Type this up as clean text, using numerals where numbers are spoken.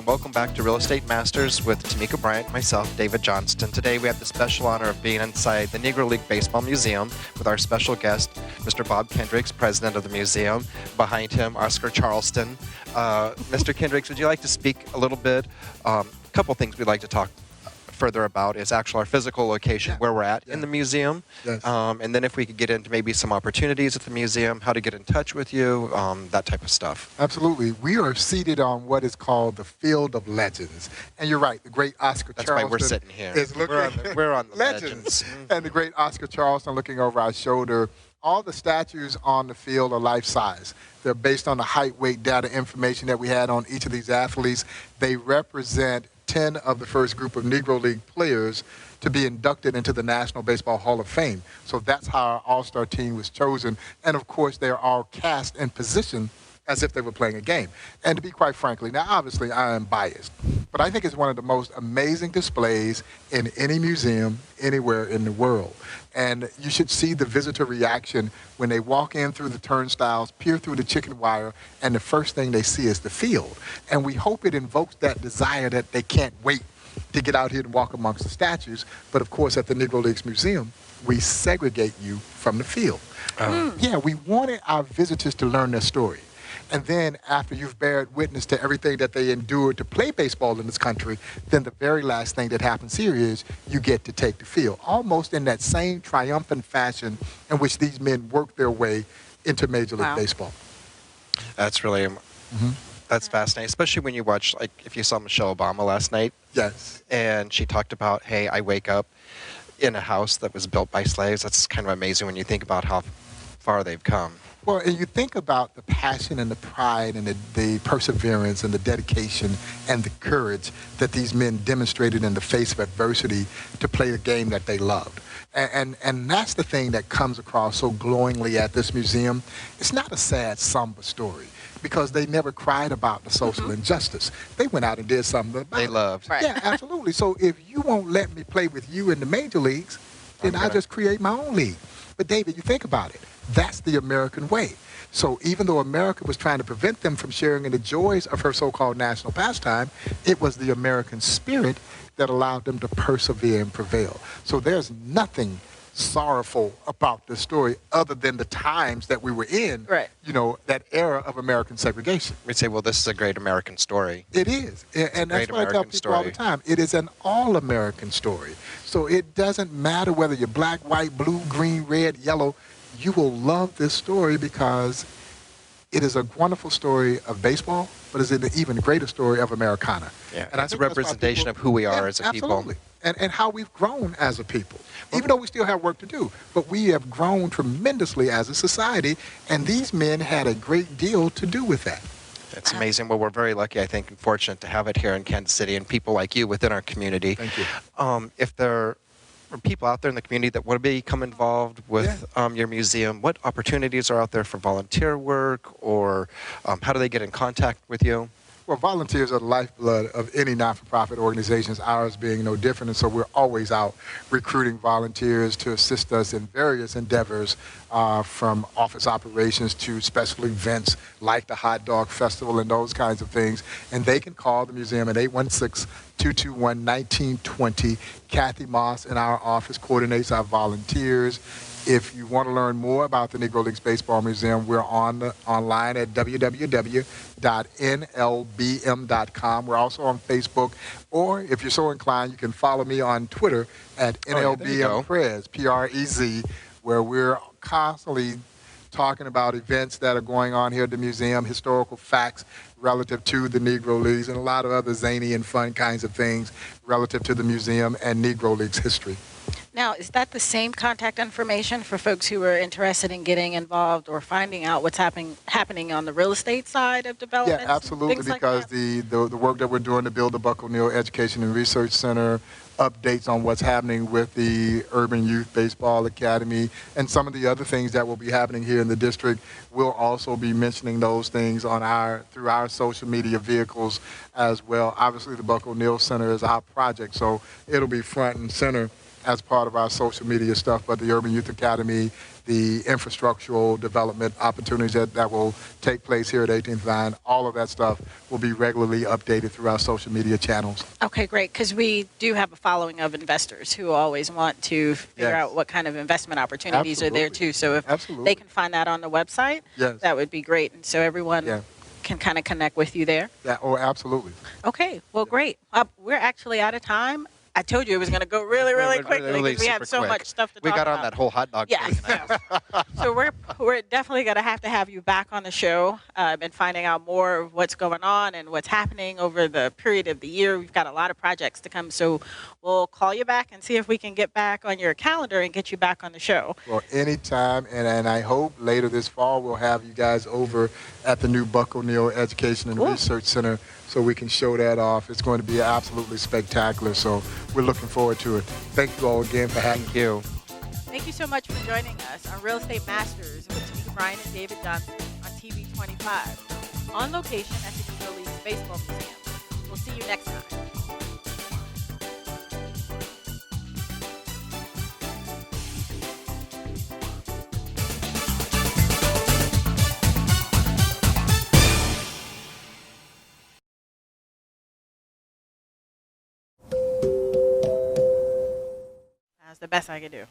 welcome back to Real Estate Masters with Tamika Bryant, myself, David Johnston. Today we have the special honor of being inside the Negro League Baseball Museum with our special guest, Mr. Bob Kendricks, president of the museum. Behind him, Oscar Charleston. Mr. Kendricks, would you like to speak a little bit? A couple things we'd like to talk further about is actually our physical location, where we're at in the museum. Yes. And then if we could get into maybe some opportunities at the museum, how to get in touch with you, that type of stuff. Absolutely. We are seated on what is called the Field of Legends. And you're right, the great Oscar That's Charleston why we're sitting here. is looking We're on the legends. legends. And the great Oscar Charleston looking over our shoulder. All the statues on the field are life-size. They're based on the height, weight, data, information that we had on each of these athletes. They represent 10 of the first group of Negro League players to be inducted into the National Baseball Hall of Fame. So that's how our all-star team was chosen. And of course, they're all cast in position as if they were playing a game. And to be quite frankly, now obviously I am biased, but I think it's one of the most amazing displays in any museum anywhere in the world. And you should see the visitor reaction when they walk in through the turnstiles, peer through the chicken wire, and the first thing they see is the field. And we hope it invokes that desire that they can't wait to get out here and walk amongst the statues. But of course, at the Negro Leagues Museum, we segregate you from the field. Yeah, we wanted our visitors to learn their story. And then after you've bared witness to everything that they endured to play baseball in this country, then the very last thing that happens here is you get to take the field, almost in that same triumphant fashion in which these men worked their way into Major League Baseball. That's really, that's fascinating, especially when you watch, like, if you saw Michelle Obama last night. Yes. And she talked about, hey, I wake up in a house that was built by slaves. That's kind of amazing when you think about how far they've come. Well, and you think about the passion and the pride and the perseverance and the dedication and the courage that these men demonstrated in the face of adversity to play the game that they loved. And that's the thing that comes across so glowingly at this museum. It's not a sad, somber story, because they never cried about the social injustice. They went out and did something about it. They loved. Right. Yeah, absolutely. So if you won't let me play with you in the major leagues, then I'll just create my own league. But David, you think about it. That's the American way. So even though America was trying to prevent them from sharing in the joys of her so-called national pastime, it was the American spirit that allowed them to persevere and prevail. So there's nothing sorrowful about this story other than the times that we were in, you know, that era of American segregation. We'd say, well, this is a great American story. It is. And that's what I tell people all the time. It is an all-American story. So it doesn't matter whether you're black, white, blue, green, red, yellow. You will love this story because it is a wonderful story of baseball, but it's an even greater story of Americana. Yeah, and it's a representation of who we are as a people. Absolutely. And how we've grown as a people. Even though we still have work to do, but we have grown tremendously as a society, and these men had a great deal to do with that. It's amazing. Well, we're very lucky, I think, and fortunate to have it here in Kansas City and people like you within our community. Thank you. If there are people out there in the community that want to become involved with your museum, what opportunities are out there for volunteer work, or how do they get in contact with you? Well, volunteers are the lifeblood of any not-for-profit organizations, ours being no different, and so we're always out recruiting volunteers to assist us in various endeavors, from office operations to special events like the Hot Dog Festival and those kinds of things. And they can call the museum at 816-221-1920. Kathy Moss in our office coordinates our volunteers. If you want to learn more about the Negro Leagues Baseball Museum, we're online at www.nlbm.com. We're also on Facebook, or if you're so inclined, you can follow me on Twitter at NLBMPrez, P-R-E-Z, where we're constantly talking about events that are going on here at the museum, historical facts relative to the Negro Leagues, and a lot of other zany and fun kinds of things relative to the museum and Negro Leagues history. Now, is that the same contact information for folks who are interested in getting involved or finding out what's happening on the real estate side of development? Yeah, absolutely, because the work that we're doing to build the Buck O'Neill Education and Research Center, updates on what's happening with the Urban Youth Baseball Academy, and some of the other things that will be happening here in the district. We'll also be mentioning those things on through our social media vehicles as well. Obviously, the Buck O'Neill Center is our project, so it'll be front and center as part of our social media stuff, but the Urban Youth Academy the infrastructural development opportunities that will take place here at 18th Line. All of that stuff will be regularly updated through our social media channels. Okay, great, because we do have a following of investors who always want to figure Yes. out what kind of investment opportunities are there Absolutely. too. So if Absolutely. they can find that on the website, Yes. that would be great. And so everyone Yeah. can kind of connect with you there. Yeah. Oh, absolutely. Okay, well, great. We're actually out of time. I told you it was going to go really, really quickly because we have super so quick. much stuff to We talk got about. on that whole hot dog Yes, thing. yes. So we're definitely going to have you back on the show and finding out more of what's going on and what's happening over the period of the year. We've got a lot of projects to come, so we'll call you back and see if we can get back on your calendar and get you back on the show. Well, anytime, and I hope later this fall we'll have you guys over at the new Buck O'Neill Education and Cool. Research Center so we can show that off. It's going to be absolutely spectacular, so we're looking forward to it. Thank you all again for having me. Thank you. Thank you so much for joining us on Real Estate Masters with Tamika Bryan and David Johnson on TV25, on location at the Negro Leagues Baseball Museum. We'll see you next time. That's the best I can do.